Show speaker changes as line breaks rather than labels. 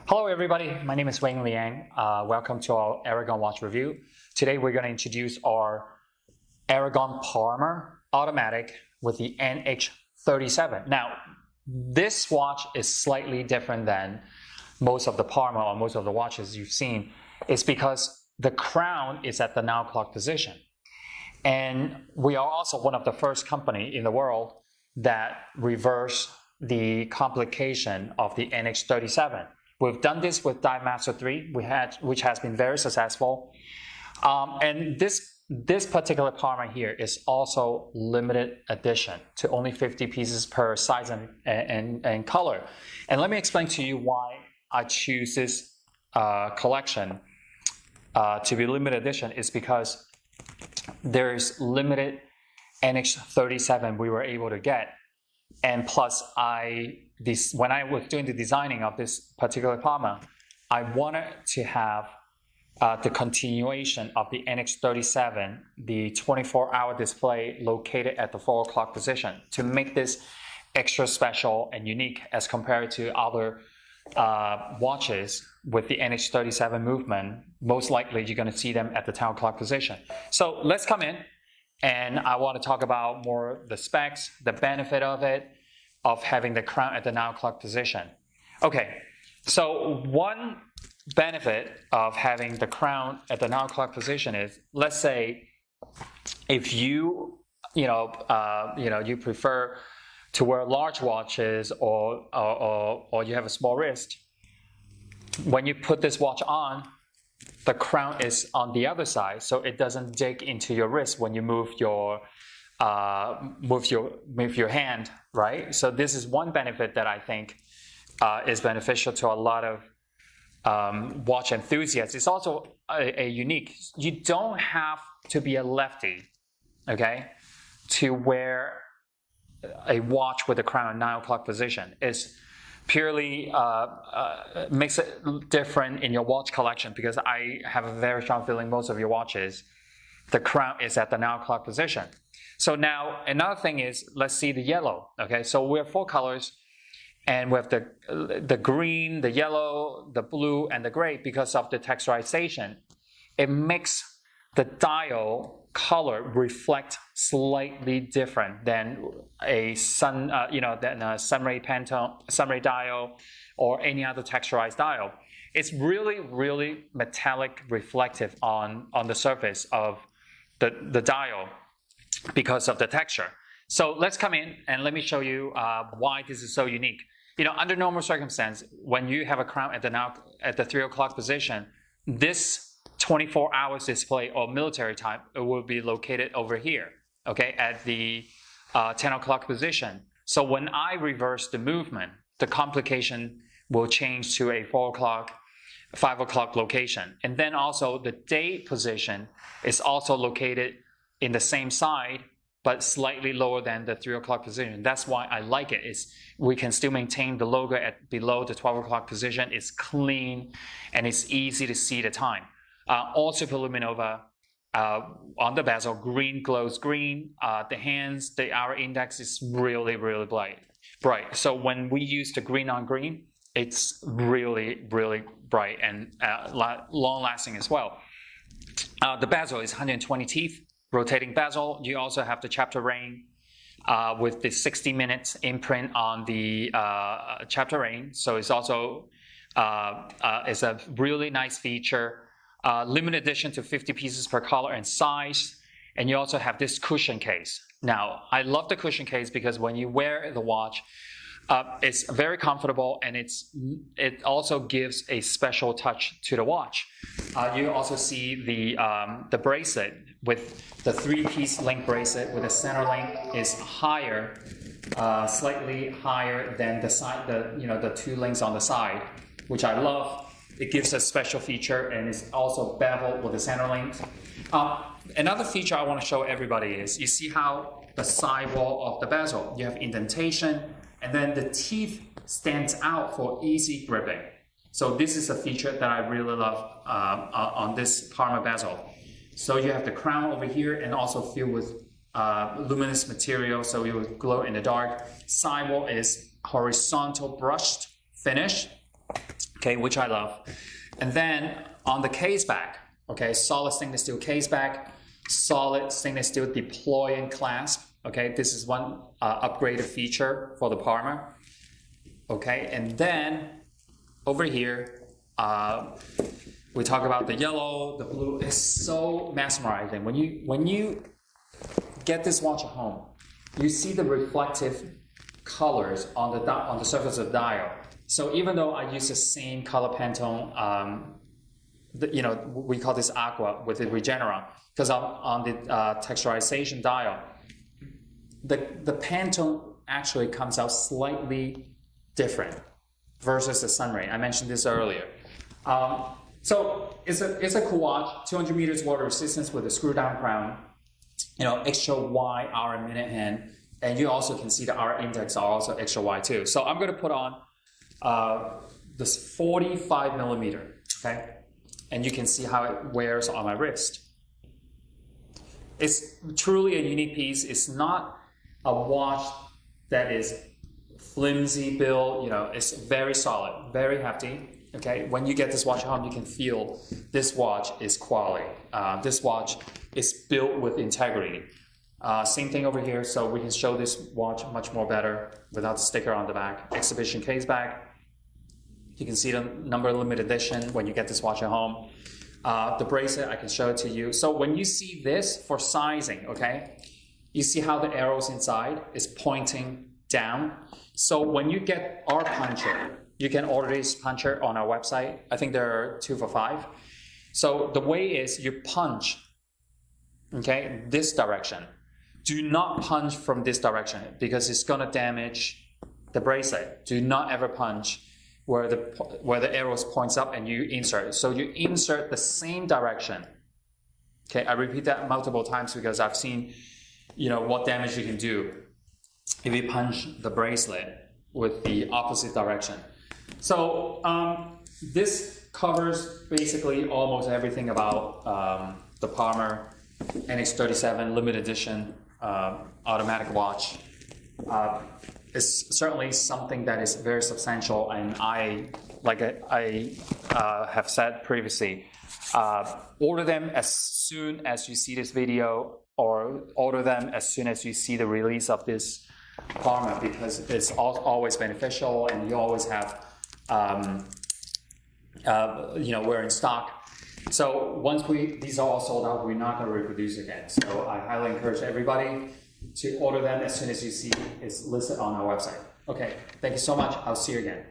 Hello everybody, my name is Wayne Liang. Welcome to our Aragon watch review. Today we're going to introduce our ARAGON Parma Automatic with the NH37. Now, this watch is slightly different than most of the Parma or most of the watches you've seen. It's because the crown is at the now clock position. And we are also one of the first company in the world that reverse the complication of the NH37. We've done this with Dive Master 3, which has been very successful. And this particular Parma here is also limited edition to only 50 pieces per size and color. And let me explain to you why I choose this collection to be limited edition. Is because there's limited NH37 we were able to get. And plus, when I was doing the designing of this particular Parma, I wanted to have the continuation of the NH37, the 24-hour display located at the 4 o'clock position, to make this extra special and unique as compared to other watches with the NH37 movement. Most likely, you're going to see them at the 10 o'clock position. So let's come in. And I want to talk about more the specs, the benefit of it, of having the crown at the now clock position. Okay, so one benefit of having the crown at the now clock position is, let's say, if you prefer to wear large watches or you have a small wrist, when you put this watch on, the crown is on the other side, so it doesn't dig into your wrist when you move your hand, right? So this is one benefit that I think is beneficial to a lot of watch enthusiasts. It's also a unique. You don't have to be a lefty, okay, to wear a watch with a crown in 9 o'clock position. It's purely makes it different in your watch collection, because I have a very strong feeling most of your watches, the crown is at the now clock position. So now another thing is, let's see the yellow. Okay, so we have 4 colors, and we have the green, the yellow, the blue, and the gray. Because of the texturization, it makes the dial color reflect slightly different than a sunray dial or any other texturized dial. It's really, really metallic reflective on the surface of the dial because of the texture. So let's come in and let me show you why this is so unique. Under normal circumstance, when you have a crown at the 3 o'clock position, this 24 hours display or military time, it will be located over here, okay, at the 10 o'clock position. So when I reverse the movement, the complication will change to a 4 o'clock, 5 o'clock location. And then also the day position is also located in the same side, but slightly lower than the 3 o'clock position. That's why I like it. We can still maintain the logo at below the 12 o'clock position. It's clean and it's easy to see the time. All superluminova on the bezel, green glows green. The hands, the hour index is really, really bright. So when we use the green on green, it's really, really bright and long lasting as well. The bezel is 120 teeth, rotating bezel. You also have the chapter ring with the 60 minutes imprint on the chapter ring. So it's also it's a really nice feature. Limited edition to 50 pieces per color and size. And you also have this cushion case. Now, I love the cushion case because when you wear the watch, it's very comfortable, and it also gives a special touch to the watch. You also see the bracelet with the 3-piece link bracelet with the center link is higher, slightly higher than the side, the 2 links on the side, which I love. It gives a special feature, and it's also beveled with the center link. Another feature I want to show everybody is, you see how the side wall of the bezel, you have indentation, and then the teeth stands out for easy gripping. So this is a feature that I really love on this Parma bezel. So you have the crown over here, and also filled with luminous material, so it will glow in the dark. Sidewall is horizontal brushed finish. okay, which I love. And then on the case back, okay, solid stainless steel case back, solid stainless steel deploy and clasp. Okay, this is one upgraded feature for the Parma. Okay, and then over here, we talk about the yellow, the blue. It's so mesmerizing. When you get this watch at home, you see the reflective colors on the surface of the dial. So even though I use the same color Pantone, we call this aqua with the Regeneron, because on the texturization dial, the Pantone actually comes out slightly different versus the Sunray. I mentioned this earlier. So it's a cool watch, 200 meters water resistance with a screw down crown, extra wide hour minute hand, and you also can see the hour index are also extra wide too. So I'm going to put on this 45 millimeter, okay, and you can see how it wears on my wrist. It's truly a unique piece. It's not a watch that is flimsy build, it's very solid, very hefty. Okay, when you get this watch home, you can feel this watch is quality. This watch is built with integrity. Same thing over here, so we can show this watch much more better without the sticker on the back. Exhibition case back. You can see the number limited edition when you get this watch at home. The bracelet, I can show it to you. So when you see this for sizing, okay, you see how the arrows inside is pointing down. So when you get our puncher, you can order this puncher on our website. I think there are 2 for $5. So the way is you punch, okay, this direction. Do not punch from this direction because it's gonna damage the bracelet. Do not ever punch where the arrows points up and you insert. So you insert the same direction. Okay, I repeat that multiple times because I've seen, what damage you can do if you punch the bracelet with the opposite direction. So this covers basically almost everything about the Parma NH37 limited edition automatic watch. It's certainly something that is very substantial, and I have said previously, order them as soon as you see this video, or order them as soon as you see the release of this Parma, because it's always beneficial, and you always have we're in stock. So once these are all sold out, we're not going to reproduce again. So I highly encourage everybody to order them as soon as you see it's listed on our website. Okay, thank you so much. I'll see you again.